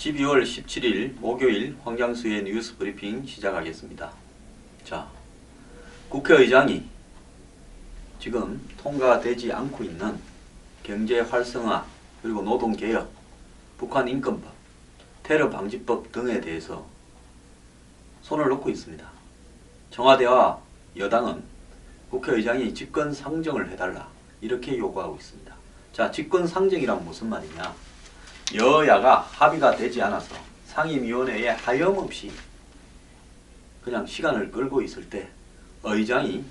12월 17일 목요일 황장수의 뉴스 브리핑 시작하겠습니다. 자, 국회의장이 지금 통과되지 않고 있는 경제 활성화 그리고 노동개혁, 북한 인권법, 테러 방지법 등에 대해서 손을 놓고 있습니다. 청와대와 여당은 국회의장이 직권상정을 해달라 이렇게 요구하고 있습니다. 자, 직권상정이란 무슨 말이냐? 여야가 합의가 되지 않아서 상임위원회에 하염없이 그냥 시간을 끌고 있을 때 의장이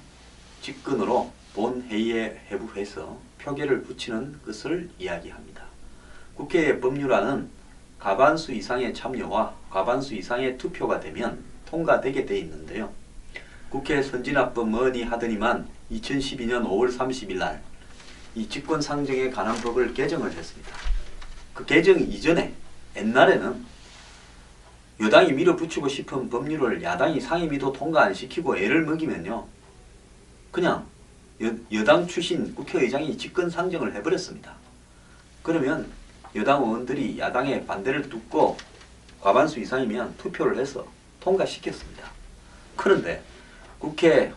직권으로 본회의에 회부해서 표결을 붙이는 것을 이야기합니다. 국회의 법률안은 과반수 이상의 참여와 과반수 이상의 투표가 되면 통과되게 돼 있는데요. 국회 선진화법 뭐니 하더니만 2012년 5월 30일 날 이 직권상정에 관한 법을 개정을 했습니다. 그 개정 이전에 옛날에는 여당이 밀어붙이고 싶은 법률을 야당이 상임위도 통과 안 시키고 애를 먹이면요, 그냥 여당 출신 국회의장이 직권상정을 해버렸습니다. 그러면 여당 의원들이 야당의 반대를 뚫고 과반수 이상이면 투표를 해서 통과시켰습니다. 그런데 국회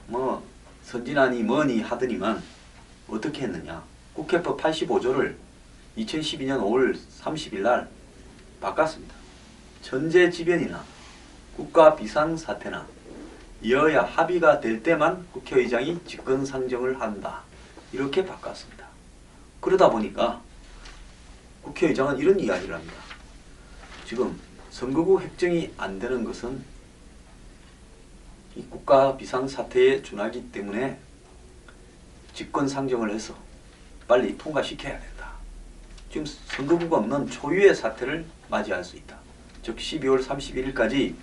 선진안이 뭐니 하더니만 어떻게 했느냐? 국회법 85조를 2012년 5월 30일 날 바꿨습니다. 천재지변이나 국가 비상사태나 여야 합의가 될 때만 국회의장이 직권상정을 한다. 이렇게 바꿨습니다. 그러다 보니까 국회의장은 이런 이야기를 합니다. 지금 선거구 획정이 안 되는 것은 이 국가 비상사태에 준하기 때문에 직권상정을 해서 빨리 통과시켜야 된다. 지금 선거구가 없는 초유의 사태를 맞이할 수 있다. 즉 12월 31일까지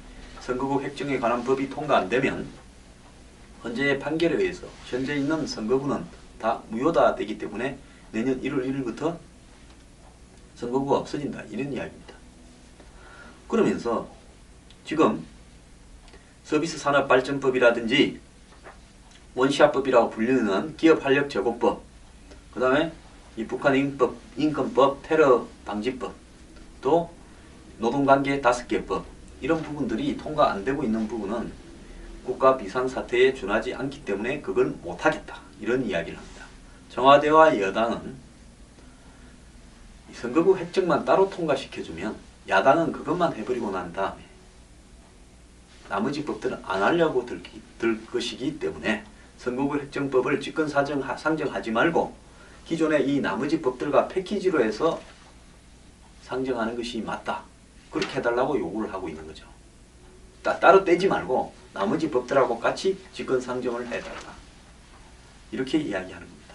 선거구 획정에 관한 법이 통과 안 되면 헌재의 판결에 의해서 현재 있는 선거구는 다 무효다 되기 때문에 내년 1월 1일부터 선거구가 없어진다. 이런 이야기입니다. 그러면서 지금 서비스산업발전법이라든지 원시화법이라고 불리는 기업활력제고법, 그 다음에 이 북한 인권법, 테러 방지법, 또 노동관계 5개법, 이런 부분들이 통과 안 되고 있는 부분은 국가 비상사태에 준하지 않기 때문에 그걸 못하겠다. 이런 이야기를 합니다. 청와대와 여당은 선거구 획정만 따로 통과시켜주면 야당은 그것만 해버리고 난 다음에 나머지 법들은 안 하려고 들 것이기 때문에 선거구 획정법을 직권상정하지 말고 기존의 이 나머지 법들과 패키지로 해서 상정하는 것이 맞다. 그렇게 해달라고 요구를 하고 있는 거죠. 따로 떼지 말고 나머지 법들하고 같이 직권상정을 해달라. 이렇게 이야기하는 겁니다.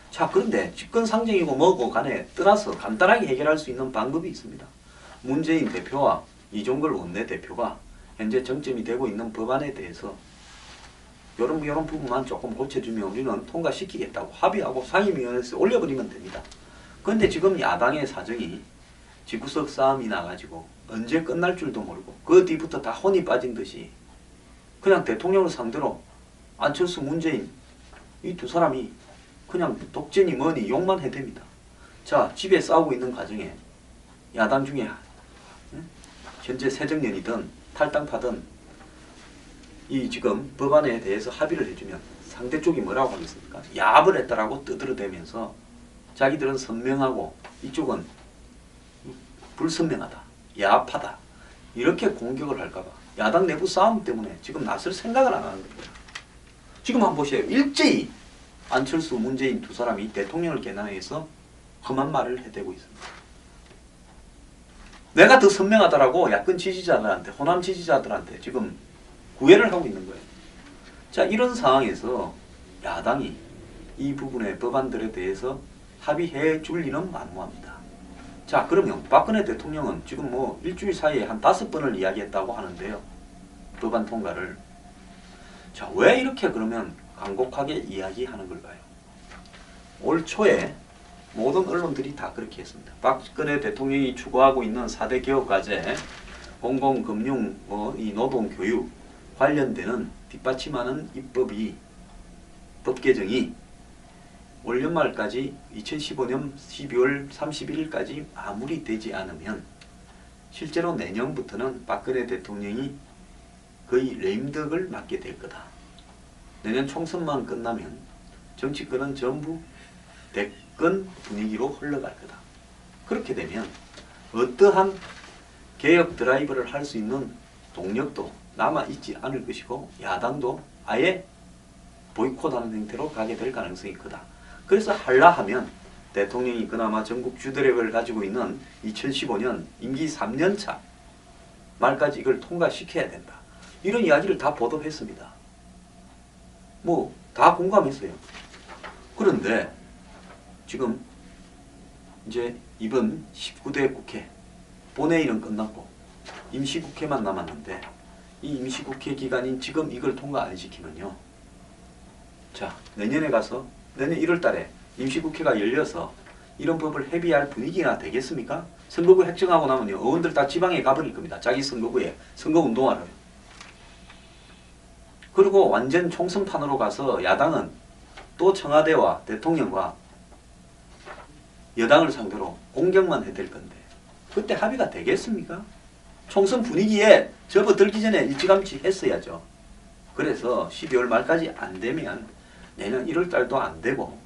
자, 그런데 직권상정이고 뭐고 간에 떠나서 간단하게 해결할 수 있는 방법이 있습니다. 문재인 대표와 이종걸 원내대표가 현재 정점이 되고 있는 법안에 대해서 이런 부분만 조금 고쳐주면 우리는 통과시키겠다고 합의하고 상임위원회에서 올려버리면 됩니다. 그런데 지금 야당의 사정이 집구석 싸움이 나가지고 언제 끝날 줄도 모르고 그 뒤부터 다 혼이 빠진 듯이 그냥 대통령을 상대로 안철수, 문재인 이 두 사람이 그냥 독재니 뭐니 욕만 해댑니다. 자, 집에 싸우고 있는 과정에 야당 중에 현재 새정년이든 탈당파든 이 지금 법안에 대해서 합의를 해주면 상대 쪽이 뭐라고 하겠습니까? 야합을 했다라고 떠들어대면서 자기들은 선명하고 이쪽은 불선명하다, 야합하다 이렇게 공격을 할까봐 야당 내부 싸움 때문에 지금 나설 생각을 안 하는 겁니다. 지금 한번 보세요. 일제히 안철수, 문재인 두 사람이 대통령을 겨냥해서 험한 말을 해대고 있습니다. 내가 더 선명하다라고 야권 지지자들한테, 호남 지지자들한테 지금 구애를 하고 있는 거예요. 자, 이런 상황에서 야당이 이 부분의 법안들에 대해서 합의해 줄 리는 만무합니다. 자, 그러면 박근혜 대통령은 지금 뭐 일주일 사이에 한 5번을 이야기했다고 하는데요. 법안 통과를. 자, 왜 이렇게 그러면 간곡하게 이야기하는 걸까요? 올 초에 모든 언론들이 다 그렇게 했습니다. 박근혜 대통령이 추구하고 있는 4대 개혁과제, 공공금융, 이 노동교육 관련되는 뒷받침하는 입법이 법 개정이 올 연말까지 2015년 12월 31일까지 마무리되지 않으면 실제로 내년부터는 박근혜 대통령이 거의 레임덕을 맡게 될 거다. 내년 총선만 끝나면 정치권은 전부 대권 분위기로 흘러갈 거다. 그렇게 되면 어떠한 개혁 드라이브를 할 수 있는 동력도 남아있지 않을 것이고 야당도 아예 보이콧하는 형태로 가게 될 가능성이 크다. 그래서 하려 하면 대통령이 그나마 전국 주도력을 가지고 있는 2015년 임기 3년차 말까지 이걸 통과시켜야 된다. 이런 이야기를 다 보도했습니다. 뭐 다 공감했어요. 그런데 지금 이제 이번 19대 국회 본회의는 끝났고 임시국회만 남았는데 이 임시국회 기간인 지금 이걸 통과 안 시키면요. 자, 내년에 가서 내년 1월 달에 임시국회가 열려서 이런 법을 회비할 분위기가 되겠습니까? 선거구 획정하고 나면요. 의원들 다 지방에 가버릴 겁니다. 자기 선거구에 선거운동하러요. 그리고 완전 총선판으로 가서 야당은 또 청와대와 대통령과 여당을 상대로 공격만 해댈 건데 그때 합의가 되겠습니까? 총선 분위기에 접어들기 전에 일찌감치 했어야죠. 그래서 12월 말까지 안 되면 내년 1월 달도 안 되고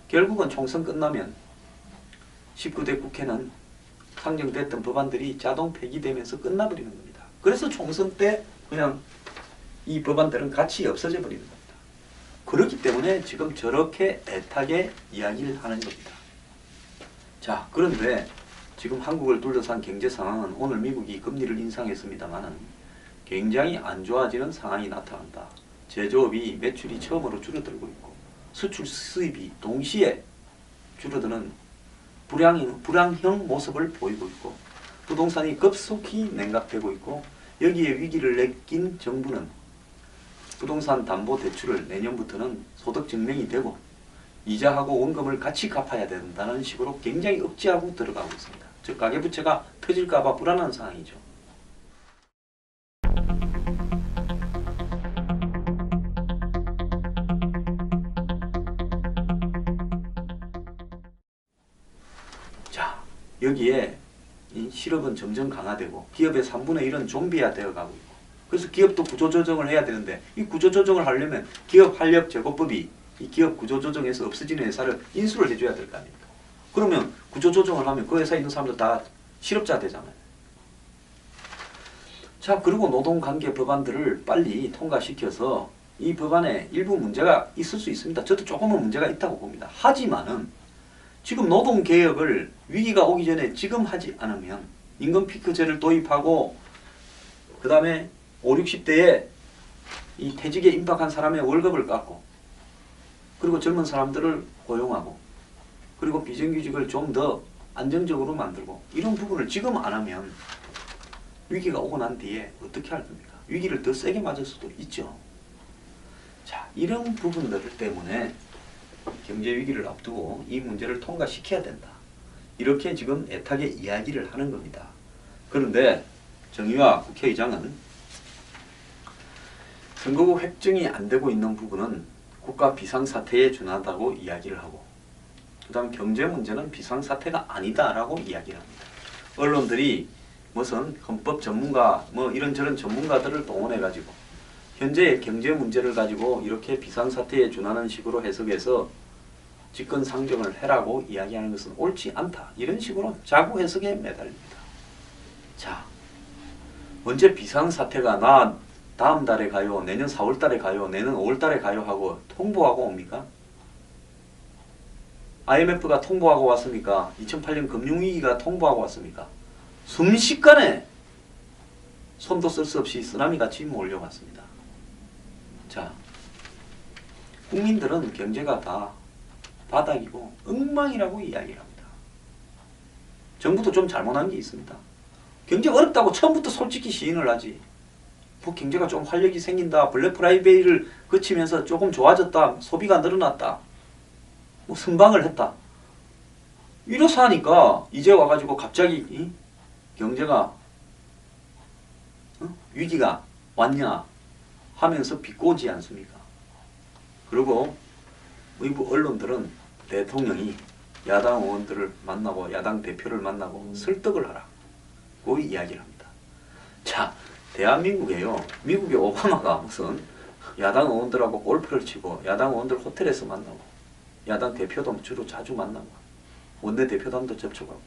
결국은 총선 끝나면 19대 국회는 상정됐던 법안들이 자동 폐기되면서 끝나버리는 겁니다. 그래서 총선 때 그냥 이 법안들은 같이 없어져 버리는 겁니다. 그렇기 때문에 지금 저렇게 애타게 이야기를 하는 겁니다. 자, 그런데 지금 한국을 둘러싼 경제 상황은 오늘 미국이 금리를 인상했습니다만은 굉장히 안 좋아지는 상황이 나타난다. 제조업이 매출이 처음으로 줄어들고 있고 수출 수입이 동시에 줄어드는 불황형 모습을 보이고 있고 부동산이 급속히 냉각되고 있고 여기에 위기를 느낀 정부는 부동산 담보 대출을 내년부터는 소득 증명이 되고 이자하고 원금을 같이 갚아야 된다는 식으로 굉장히 억지하고 들어가고 있습니다. 즉 가계부채가 터질까봐 불안한 상황이죠. 자, 여기에 이 실업은 점점 강화되고 기업의 3분의 1은 좀비화 되어가고 있고 그래서 기업도 구조조정을 해야 되는데 이 구조조정을 하려면 기업활력제고법이 이 기업 구조조정에서 없어지는 회사를 인수를 해줘야 될 거 아닙니까? 그러면 구조조정을 하면 그 회사에 있는 사람들 다 실업자 되잖아요. 자, 그리고 노동관계 법안들을 빨리 통과시켜서 이 법안에 일부 문제가 있을 수 있습니다. 저도 조금은 문제가 있다고 봅니다. 하지만은 지금 노동개혁을 위기가 오기 전에 지금 하지 않으면 임금피크제를 도입하고 그 다음에 5, 60대에 이 퇴직에 임박한 사람의 월급을 깎고 그리고 젊은 사람들을 고용하고 그리고 비정규직을 좀 더 안정적으로 만들고 이런 부분을 지금 안 하면 위기가 오고 난 뒤에 어떻게 할 겁니까? 위기를 더 세게 맞을 수도 있죠. 자, 이런 부분들 때문에 경제 위기를 앞두고 이 문제를 통과시켜야 된다. 이렇게 지금 애타게 이야기를 하는 겁니다. 그런데 정의화 국회의장은 선거구 획정이 안 되고 있는 부분은 국가 비상사태에 준하다고 이야기를 하고 그 다음 경제 문제는 비상사태가 아니다라고 이야기를 합니다. 언론들이 무슨 헌법 전문가 뭐 이런저런 전문가들을 동원해가지고 현재의 경제 문제를 가지고 이렇게 비상사태에 준하는 식으로 해석해서 집권 상정을 해라고 이야기하는 것은 옳지 않다. 이런 식으로 자구 해석에 매달립니다. 자, 언제 비상사태가 나 다음 달에 가요, 내년 4월 달에 가요, 내년 5월 달에 가요 하고 통보하고 옵니까? IMF가 통보하고 왔습니까? 2008년 금융위기가 통보하고 왔습니까? 순식간에 손도 쓸 수 없이 쓰나미같이 몰려왔습니다. 자, 국민들은 경제가 다 바닥이고 엉망이라고 이야기를 합니다. 정부도 좀 잘못한 게 있습니다. 경제 어렵다고 처음부터 솔직히 시인을 하지. 뭐 경제가 좀 활력이 생긴다. 블랙 프라이데이를 거치면서 조금 좋아졌다. 소비가 늘어났다. 뭐 선방을 했다. 이래서 하니까 이제 와가지고 갑자기 경제가 위기가 왔냐 하면서 비꼬지 않습니까? 그리고 일부 언론들은 대통령이 야당 의원들을 만나고 야당 대표를 만나고 설득을 하라. 그 이야기를 합니다. 자, 대한민국에요. 미국의 오바마가 무슨 야당 의원들하고 골프를 치고 야당 의원들 호텔에서 만나고 야당 대표도 주로 자주 만나고 원내대표단도 접촉하고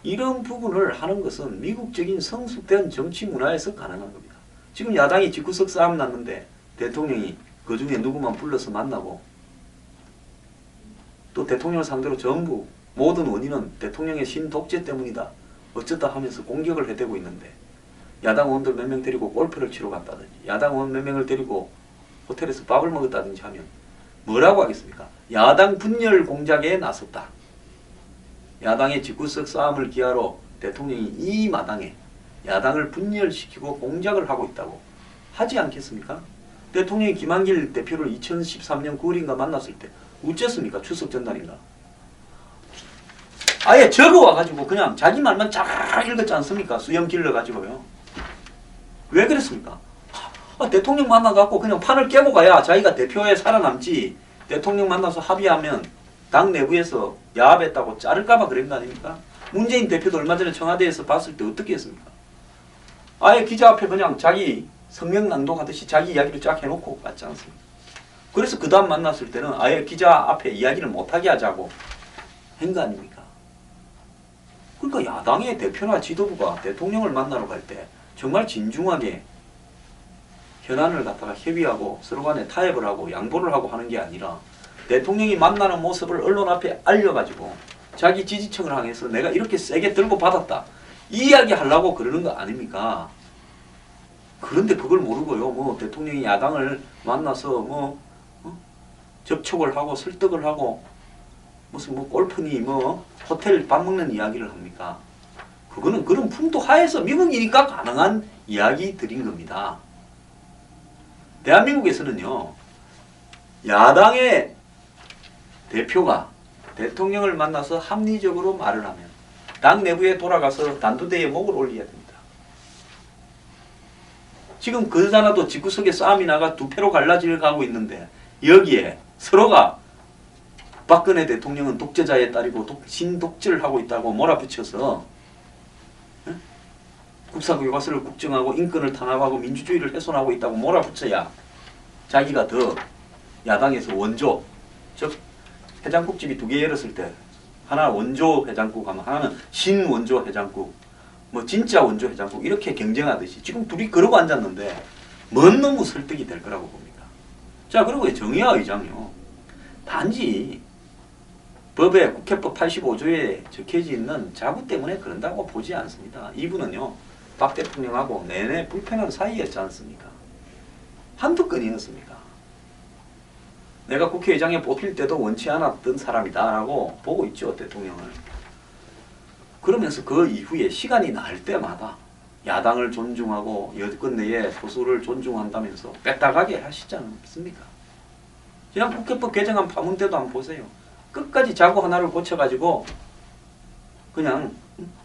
이런 부분을 하는 것은 미국적인 성숙된 정치 문화에서 가능한 겁니다. 지금 야당이 집구석 싸움 났는데 대통령이 그 중에 누구만 불러서 만나고 또 대통령을 상대로 전부 모든 원인은 대통령의 신독재 때문이다. 어쩌다 하면서 공격을 해대고 있는데 야당 의원들 몇 명 데리고 골프를 치러 갔다든지 야당 의원 몇 명을 데리고 호텔에서 밥을 먹었다든지 하면 뭐라고 하겠습니까? 야당 분열 공작에 나섰다. 야당의 집구석 싸움을 기하로 대통령이 이 마당에 야당을 분열시키고 공작을 하고 있다고 하지 않겠습니까? 대통령이 김한길 대표를 2013년 9월인가 만났을 때 어쨌습니까? 추석 전날인가? 아예 적어와가지고 그냥 자기 말만 쫙 읽었지 않습니까? 수염 길러가지고요. 왜 그랬습니까? 대통령 만나갖고 그냥 판을 깨고 가야 자기가 대표에 살아남지 대통령 만나서 합의하면 당 내부에서 야합했다고 자를까봐 그런 거 아닙니까? 문재인 대표도 얼마 전에 청와대에서 봤을 때 어떻게 했습니까? 아예 기자 앞에 그냥 자기 성명 낭독하듯이 자기 이야기를 쫙 해놓고 갔지 않습니까? 그래서 그 다음 만났을 때는 아예 기자 앞에 이야기를 못하게 하자고 한 거 아닙니까? 그러니까 야당의 대표나 지도부가 대통령을 만나러 갈 때 정말 진중하게 현안을 갖다가 협의하고 서로 간에 타협을 하고 양보를 하고 하는 게 아니라 대통령이 만나는 모습을 언론 앞에 알려가지고 자기 지지층을 향해서 내가 이렇게 세게 들고 받았다. 이 이야기 하려고 그러는 거 아닙니까? 그런데 그걸 모르고요. 뭐 대통령이 야당을 만나서 뭐 접촉을 하고 설득을 하고 무슨 뭐 골프니 뭐 호텔 밥 먹는 이야기를 합니까? 그거는 그런 풍토 하에서 미국이니까 가능한 이야기들인 겁니다. 대한민국에서는요. 야당의 대표가 대통령을 만나서 합리적으로 말을 하면 당 내부에 돌아가서 단두대에 목을 올려야 됩니다. 지금 그러잖아도 집구석에 싸움이 나가 두 패로 갈라져 가고 있는데 여기에 서로가 박근혜 대통령은 독재자의 딸이고 신독재를 하고 있다고 몰아붙여서 국사교과서를 국정하고 인권을 탄압하고 민주주의를 훼손하고 있다고 몰아붙여야 자기가 더 야당에서 원조, 즉 해장국집이 두 개 열었을 때 하나 원조 해장국 하면 하나는 신원조 해장국, 뭐 진짜 원조 해장국 이렇게 경쟁하듯이 지금 둘이 그러고 앉았는데 뭔 놈의 설득이 될 거라고 봅니다. 자, 그리고 정의화 의장요. 단지 법에 국회법 85조에 적혀져 있는 자구 때문에 그런다고 보지 않습니다. 이분은요. 박 대통령하고 내내 불편한 사이였지 않습니까? 한두 건이었습니까? 내가 국회의장에 뽑힐 때도 원치 않았던 사람이다 라고 보고 있죠. 대통령을. 그러면서 그 이후에 시간이 날 때마다 야당을 존중하고 여권 내에 소수를 존중한다면서 뺏다가게 하시지 않습니까? 지난 국회법 개정안 파문 때도 한번 보세요. 끝까지 자구 하나를 고쳐가지고 그냥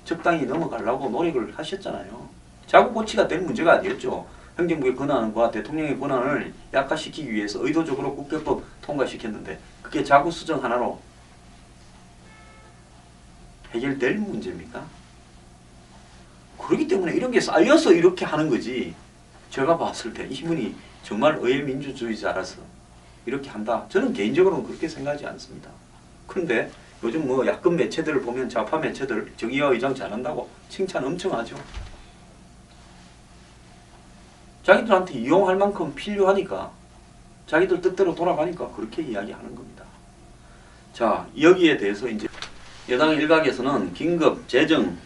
적당히 넘어가려고 노력을 하셨잖아요. 자구 고치가 될 문제가 아니었죠. 행정부의 권한과 대통령의 권한을 약화시키기 위해서 의도적으로 국회법 통과시켰는데 그게 자구 수정 하나로 해결될 문제입니까? 그렇기 때문에 이런 게 쌓여서 이렇게 하는 거지. 제가 봤을 때 이분이 정말 의회민주주의자라서 이렇게 한다. 저는 개인적으로는 그렇게 생각하지 않습니다. 그런데 요즘 뭐 야권 매체들을 보면 좌파 매체들 정의화 의장 잘한다고 칭찬 엄청 하죠. 자기들한테 이용할 만큼 필요하니까 자기들 뜻대로 돌아가니까 그렇게 이야기하는 겁니다. 자, 여기에 대해서 이제 여당 일각에서는 긴급 재정령을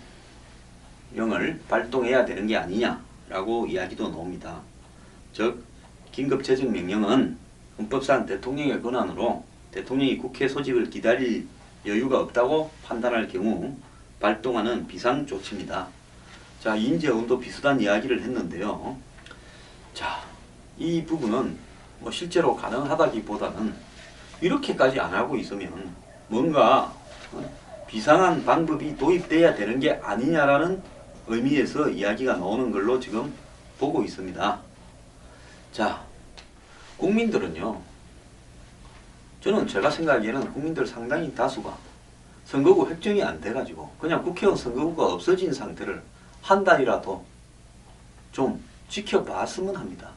발동해야 되는 게 아니냐라고 이야기도 나옵니다. 즉 긴급 재정명령은 헌법상 대통령의 권한으로 대통령이 국회 소집을 기다릴 여유가 없다고 판단할 경우 발동하는 비상조치입니다. 자, 인재원도 비슷한 이야기를 했는데요. 자, 이 부분은 뭐 실제로 가능하다기보다는 이렇게까지 안 하고 있으면 뭔가 비상한 방법이 도입돼야 되는 게 아니냐라는 의미에서 이야기가 나오는 걸로 지금 보고 있습니다. 자, 국민들은요. 저는 제가 생각하기에는 국민들 상당히 다수가 선거구 획정이 안 돼가지고 그냥 국회의원 선거구가 없어진 상태를 한 달이라도 좀 지켜봤으면 합니다.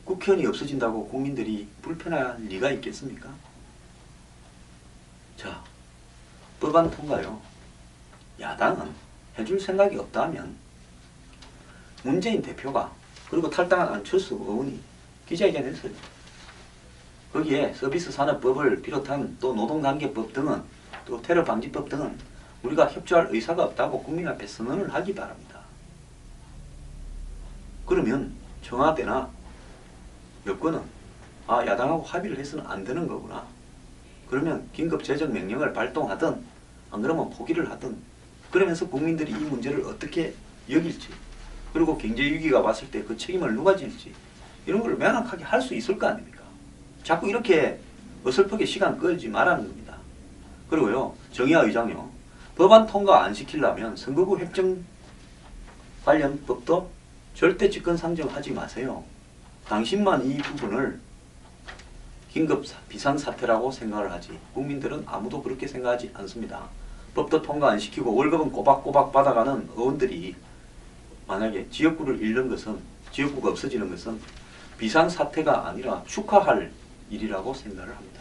국회의원이 없어진다고 국민들이 불편할 리가 있겠습니까? 자, 법안 통과요. 야당은 해줄 생각이 없다면 문재인 대표가 그리고 탈당한 안철수 의원이 기자회견을 했어요. 거기에 서비스 산업법을 비롯한 또 노동관계법 등은 또 테러방지법 등은 우리가 협조할 의사가 없다고 국민 앞에 선언을 하기 바랍니다. 그러면 청와대나 여권은 야당하고 합의를 해서는 안 되는 거구나. 그러면 긴급재정명령을 발동하든 안 그러면 포기를 하든 그러면서 국민들이 이 문제를 어떻게 여길지 그리고 경제위기가 왔을 때 그 책임을 누가 질지 이런 걸 명확하게 할 수 있을 거 아닙니까? 자꾸 이렇게 어설프게 시간 끌지 말라는 겁니다. 그리고요, 정의화 의장요. 법안 통과 안 시키려면 선거구 획정 관련 법도 절대 직권 상정하지 마세요. 당신만 이 부분을 긴급 비상사태라고 생각을 하지 국민들은 아무도 그렇게 생각하지 않습니다. 법도 통과 안 시키고 월급은 꼬박꼬박 받아가는 의원들이 만약에 지역구를 잃는 것은 지역구가 없어지는 것은 비상사태가 아니라 축하할 일이라고 생각을 합니다.